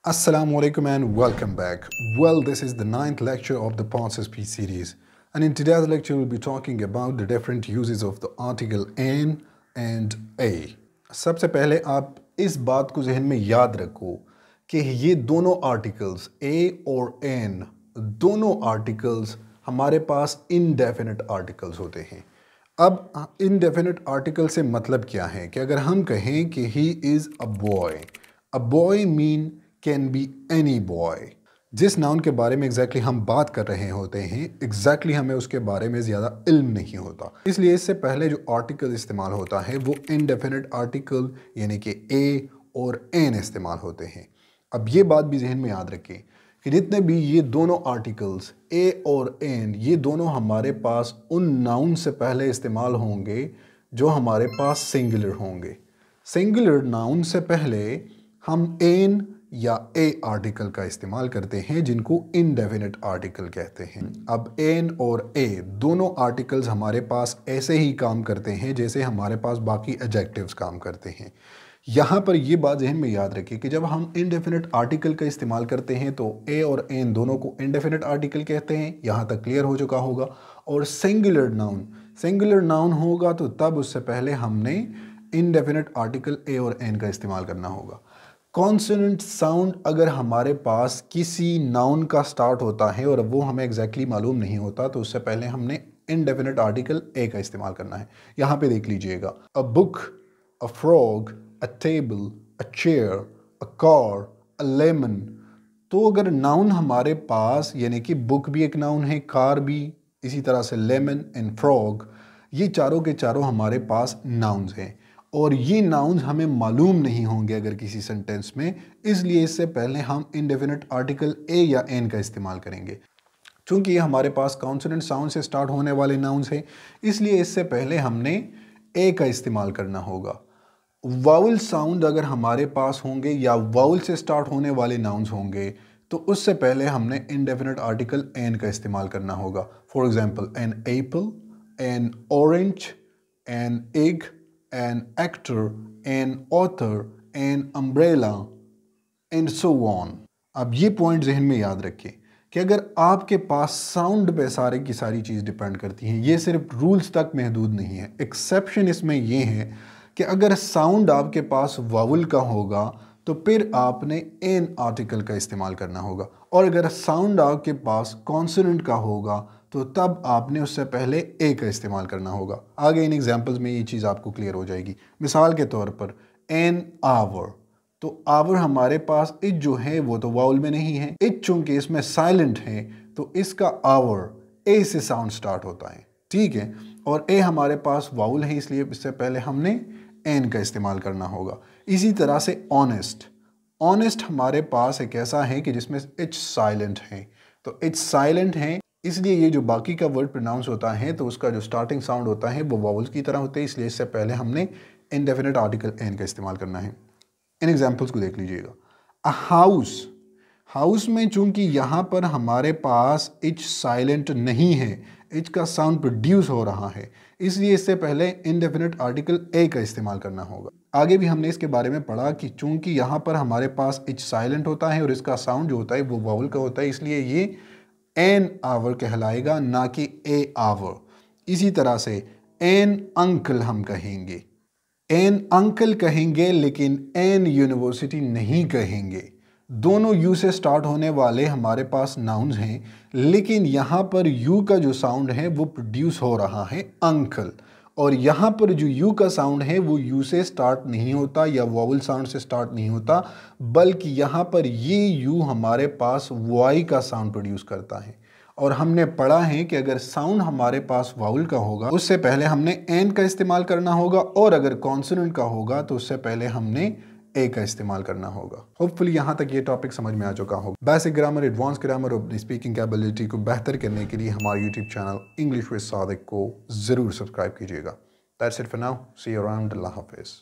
Assalamu alaikum and welcome back. Well, this is the ninth lecture of the Ponce's Speech series, and in today's lecture we'll be talking about the different uses of the article an and a. सबसे पहले आप इस बात को जहन में याद रखो कि ये दोनों आर्टिकल्स a और an दोनों आर्टिकल्स हमारे पास इनडेफिनिट आर्टिकल्स होते हैं। अब इनडेफिनिट आर्टिकल से मतलब क्या है कि अगर हम कहें कि he is a boy mean can be any boy. जिस नाउन के बारे में एग्जैक्टली हम बात कर रहे होते हैं एग्जैक्टली हमें उसके बारे में ज़्यादा इल्म नहीं होता, इसलिए इससे पहले जो आर्टिकल इस्तेमाल होता है वो इनडेफिनिट आर्टिकल यानी कि ए और एन इस्तेमाल होते हैं। अब ये बात भी जहन में याद रखें कि जितने भी ये दोनों आर्टिकल्स ए और एन ये दोनों हमारे पास उन नाउन से पहले इस्तेमाल होंगे जो हमारे पास सिंगुलर होंगे। सिंगुलर नाउन से पहले हम एन या ए आर्टिकल का इस्तेमाल करते हैं जिनको इनडेफिनिट आर्टिकल कहते हैं। अब एन और ए दोनों आर्टिकल्स हमारे पास ऐसे ही काम करते हैं जैसे हमारे पास बाकी एडजेक्टिव्स काम करते हैं। यहाँ पर ये बात जहन में याद रखिए कि जब हम इनडेफिनिट आर्टिकल का इस्तेमाल करते हैं तो ए और एन दोनों को इनडेफिनिट आर्टिकल कहते हैं, यहाँ तक क्लियर हो चुका होगा। और सिंगुलर नाउन होगा तो तब उससे पहले हमने इनडेफिनिट आर्टिकल ए और एन का इस्तेमाल करना होगा। कॉन्सोनेंट साउंड अगर हमारे पास किसी नाउन का स्टार्ट होता है और वो हमें एग्जैक्टली मालूम नहीं होता तो उससे पहले हमने इनडेफिनिट आर्टिकल ए का इस्तेमाल करना है। यहाँ पे देख लीजिएगा, a book, a frog, a table, a chair, a car, a lemon. तो अगर नाउन हमारे पास यानी कि बुक भी एक नाउन है, कार भी, इसी तरह से लेमन एंड फ्रॉग, ये चारों के चारों हमारे पास नाउन्स हैं और ये नाउन्स हमें मालूम नहीं होंगे अगर किसी सेंटेंस में, इसलिए इससे पहले हम इनडेफिनिट आर्टिकल ए या एन का इस्तेमाल करेंगे। चूंकि ये हमारे पास कॉन्सोनेंट साउंड से स्टार्ट होने वाले नाउन्स हैं इसलिए इससे पहले हमने ए का इस्तेमाल करना होगा। वाउल साउंड अगर हमारे पास होंगे या वाउल से स्टार्ट होने वाले नाउन्स होंगे तो उससे पहले हमने इनडेफिनिट आर्टिकल एन का इस्तेमाल करना होगा। For example an apple, an orange, an egg, an actor, an author, an umbrella and so on। अब ये पॉइंट जहन में याद रखें कि अगर आपके पास साउंड पे सारी की सारी चीज़ डिपेंड करती हैं, ये सिर्फ रूल्स तक महदूद नहीं है। एक्सेप्शन इसमें ये है कि अगर साउंड आपके पास वावल का होगा तो फिर आपने एन आर्टिकल का इस्तेमाल करना होगा, और अगर साउंड आपके पास कॉन्सोनेंट का होगा तो तब आपने उससे पहले ए का इस्तेमाल करना होगा। आगे इन एग्जांपल्स में ये चीज़ आपको क्लियर हो जाएगी। मिसाल के तौर पर एन आवर, तो आवर हमारे पास इच जो है वो तो वाउल में नहीं है, इच चूंकि इसमें साइलेंट है तो इसका आवर ए से साउंड स्टार्ट होता है, ठीक है, और ए हमारे पास वाउल है इसलिए इससे पहले हमने एन का इस्तेमाल करना होगा। इसी तरह से ऑनेस्ट हमारे पास एक ऐसा है कि जिसमें इच साइलेंट है, तो इच साइलेंट है इसलिए ये जो बाकी का वर्ड प्रोनाउंस होता है तो उसका जो स्टार्टिंग साउंड होता है वो वावल्स की तरह होते हैं, इसलिए इससे पहले हमने इनडेफिनिट आर्टिकल एन का इस्तेमाल करना है। इन एग्जांपल्स को देख लीजिएगा। अ हाउस में चूंकि यहाँ पर हमारे पास इच साइलेंट नहीं है, इच का साउंड प्रोड्यूस हो रहा है, इसलिए इससे पहले इनडेफिनिट आर्टिकल ए का इस्तेमाल करना होगा। आगे भी हमने इसके बारे में पढ़ा कि चूंकि यहाँ पर हमारे पास इच साइलेंट होता है और इसका साउंड जो होता है वो वावल का होता है, इसलिए ये एन आवर कहलाएगा ना कि ए आवर। इसी तरह से एन अंकल हम कहेंगे, एन अंकल कहेंगे लेकिन एन यूनिवर्सिटी नहीं कहेंगे। दोनों यू से स्टार्ट होने वाले हमारे पास नाउन्स हैं लेकिन यहाँ पर यू का जो साउंड है वो प्रोड्यूस हो रहा है अंकल, और यहाँ पर जो यू का साउंड है वो यू से स्टार्ट नहीं होता या वॉवल साउंड से स्टार्ट नहीं होता, बल्कि यहाँ पर ये यू हमारे पास वाई का साउंड प्रोड्यूस करता है। और हमने पढ़ा है कि अगर साउंड हमारे पास वाउल का होगा उससे पहले हमने एन का इस्तेमाल करना होगा, और अगर कॉन्सोनेंट का होगा तो उससे पहले हमने ए का इस्तेमाल करना होगा। होपफुली यहाँ तक ये टॉपिक समझ में आ चुका होगा। बेसिक ग्रामर, एडवांस ग्रामर और स्पीकिंग कैपेबिलिटी को बेहतर करने के लिए हमारे YouTube channel English with Sadiq को ज़रूर सब्सक्राइब कीजिएगा। That's it for now, see you around, अल्लाह हाफिज़।